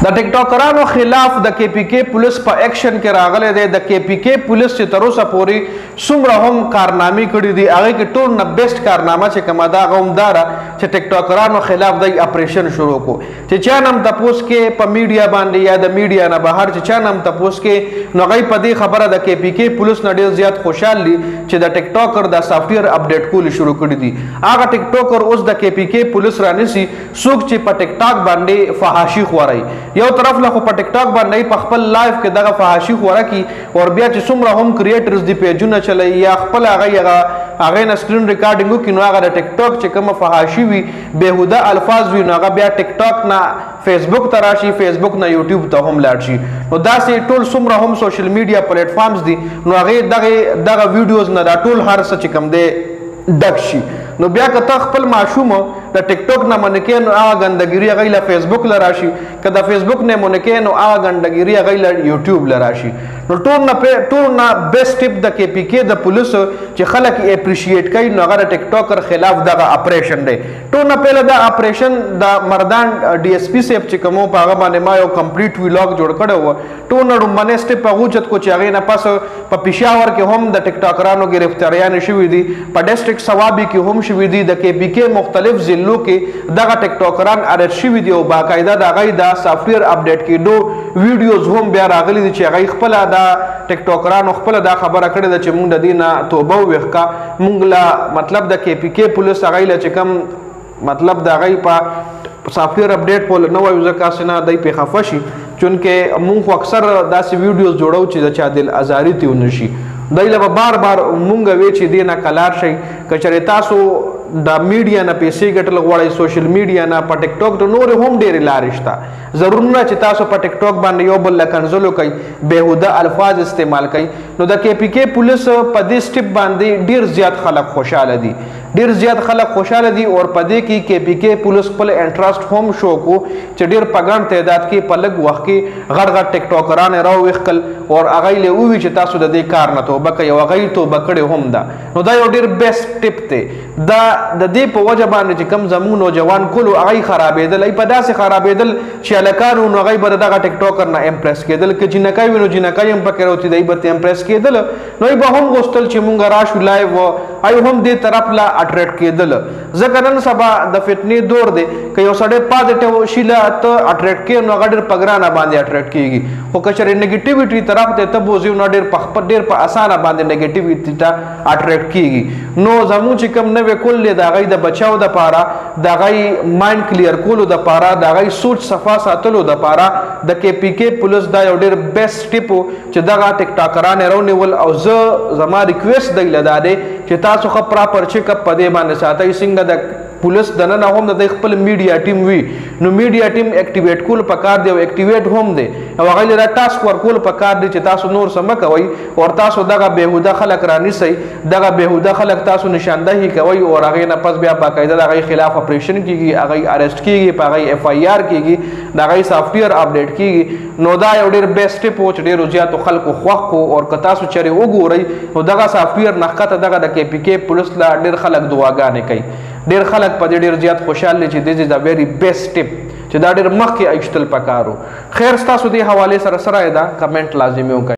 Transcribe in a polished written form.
د ټیکټاکرانو خلاف د کے پی کے پولیس په اکشن کې راغلی دی. د کے پی کے پولیس چې تر اوسه پورې څومره هم کارنامې کړي دي هغې کې ټول نه بیسټ کارنامه چې کومه ده هغه هم دا ده چې ټیکټاکرانو خلاف دی اپریشن شروع کړو. چې چا نه هم تپوس کې په میډیا باندې یا د میډیا نه بهر چې چا نه هم تپوس کې نو هغوی په دې خبره د کے پی کے پولیس نه ډېر زیات خوشحال دي چې د ټیکټاکر دا سافټویر اپډیټ کول شروع کړي دي. هغه ټیکټاکر اوس د کے پی کے پولیس رانیسي څوک چې په ټیک ټاک باندې فحاشي خوري. یو طرف له خو په ټیک ټاک باندې په خپل لایف کې دغه فحاشي خوره کی او بیا چې څومره هم کریټرز دی پیجونه چلی یا خپل هغه نه سکرین ریکارډینګ وکړي نو هغه د ټیک ټاک چې کومه فحاشي وي بهوده الفاظ وي نو هغه بیا ټیک ټاک نه فیسبوک ته راشي فیسبوک نه یوټیوب ته هم لاړ شي. نو داسې ټول څومره هم سوشل میډیا پلیټ فارمز دي نو هغې دغه ویډیوز نه دا ټول هر څه چې کوم دی ډک شي. نو بیا که ته خپل ماشوم د ټیک ټاک نه منع کړې نو هغه ګندګیري هغوی له فیسبوک له راشي که د فیسبوک نه منع کړې نو هغه ګندګیري هغوی له یوټیوب له راشي. نو ټول نه بیسټ ټپ د کے پی کے د پولیسو چې خلک اپریشیټ کوي نو هغه د ټیک ټاکر خلاف دغه اپریشن دی. ټول نه پهله دا اپریشن د مردان ډي ایس پي صاحب چې کوم په هغه باندې ما یو کمپلیټ ویلاګ جوړ کړی و. ټول نه ډومبنی سټپ هغه اوچت کو چې هغې نه پس په پېښور کې هم د ټیک ټاکرانو ګرفتاریانې شوي دي په ډسټرکټ سوابي کې هم شوي دي. د کے پی کے مختلف ضلعو کې دغه ټیک ټاکران اریسټ شوي دي او باقاعده د هغوی دا سافټویر اپډیټ کېدو ویډیوز هم بیا راغلي دي چې هغوی خپله دا ټیک ټاکرانو خپله دا خبره کړې ده چې موږ د دې نه توبه وویښکه موږ له مطلب د کے پی کے پولیس هغوی له چې کوم مطلب د هغوی په سافټویر اپډیټ په نه وایو ځکه هسې نه دی پرې خفه شي چونکې موږ خو اکثر داسې ویډیوز جوړو چې د چا دل ازاري ترې ونه شي. دی له به بار بار مونږ وی چې دې نه کلار شئ که چېرې تاسو د میډیا نه پیسې ګټل غواړئ سوشل میډیا نه په ټیک ټاک د نورې هم ډېرې لارې شته. ضرور نه چې تاسو په ټیک ټاک باندې یو بل له کنځلو کوئ بېهوده الفاظ استعمال کوئ. نو د کے پی کے پولیس په دې سټپ باندې ډېر زیات خلک خوشحاله دي ډېر زیات خلک خوشحاله دي او په دې کې کے پی کے پولیس خپل انټرسټ هم شو کو چې ډېر په ګڼ تعداد کې په لږ وخت کې غټ غټ ټیک ټاکران یې راوویښکل او هغوی له ووي چې تاسو د دې کار نه توبه کوئ او هغوی توبه کړې هم ده. نو دا یو ډېر بیسټ ټپ دی. دا د دې په وجه باندې چې کوم زموږ نوجوان کول هغوی خرابېدل هغوی په داسې خرابېدل چې هلکان وو نو هغوی به د دغه ټیک ټاکر نه امپریس کېدل که جینکۍ وي نو جینکۍ هم پکې راوتي دی به امپریس کېدل نو هغوی به هم غوښتل چې مونږ راشو لایو هغوی هم دې طرف له اټریکټ کېدل. ځکه نن سبا د فتنې دور دی که یو سړی پازیټیو شي له ته اټریکټ کېږي نو هغه ډېر په ګرانه باندې اټریکټ کېږي خو که چېرې نیګیټیویټي طرف ته ته بوځي نو ډېر په اسانه باندې نیګیټیویټي ته اټریکټ کېږي. نو زموږ چې کوم نوې کول دی د هغوی د بچاو دپاره د هغوی مایند کلیر کولو دپاره د هغوی سوچ صفا ساتلو دپاره د کے پی کے پولیس دا یو ډېر بیسټ سټپ و چې دغه ټیک ټاکران یې راونیول او زما ریکویسټ دی له دا دی چې تاسو ښه پراپر چیک اپ په دې باندې ساتئ څنګه د پولیس دننه هم د خپل میډیا ټیم وي نو میډیا ټیم اکټیویټ کول پکار دی او اکټیویټ هم دی او هغوی له ټاسک ورکول پکار دی چې تاسو نور څه مه کوئ او تاسو دغه بېهوده خلک رانیسئ دغه بېهوده خلک تاسو نشاندهي کوئ او هغې نه پس بیا باقاعده د هغوی خلاف اپریشن کېږي هغوی اریسټ کېږي په هغوی اف آی آر کېږي د هغوی سافټویر اپډیټ کېږي. نو دا یو ډېر بیسټ سټپ و چې ډېرو زیاتو خلکو خوښ کړو او که تاسو چېرې وګورئ نو دغه سافټویر نه ښکته دغه د کے پی کے پولیس له ډېر خلک دعاګانې کوي ډېر خلک په دې ډېر زیات خوشحال دي چې دیز از ا ویری بیسټ ټپ چې دا ډېر مخکې ایښتل پکار و. خیر ستاسو دې حوالې سره څه رایه ده کمنټ لازمي وکړئ.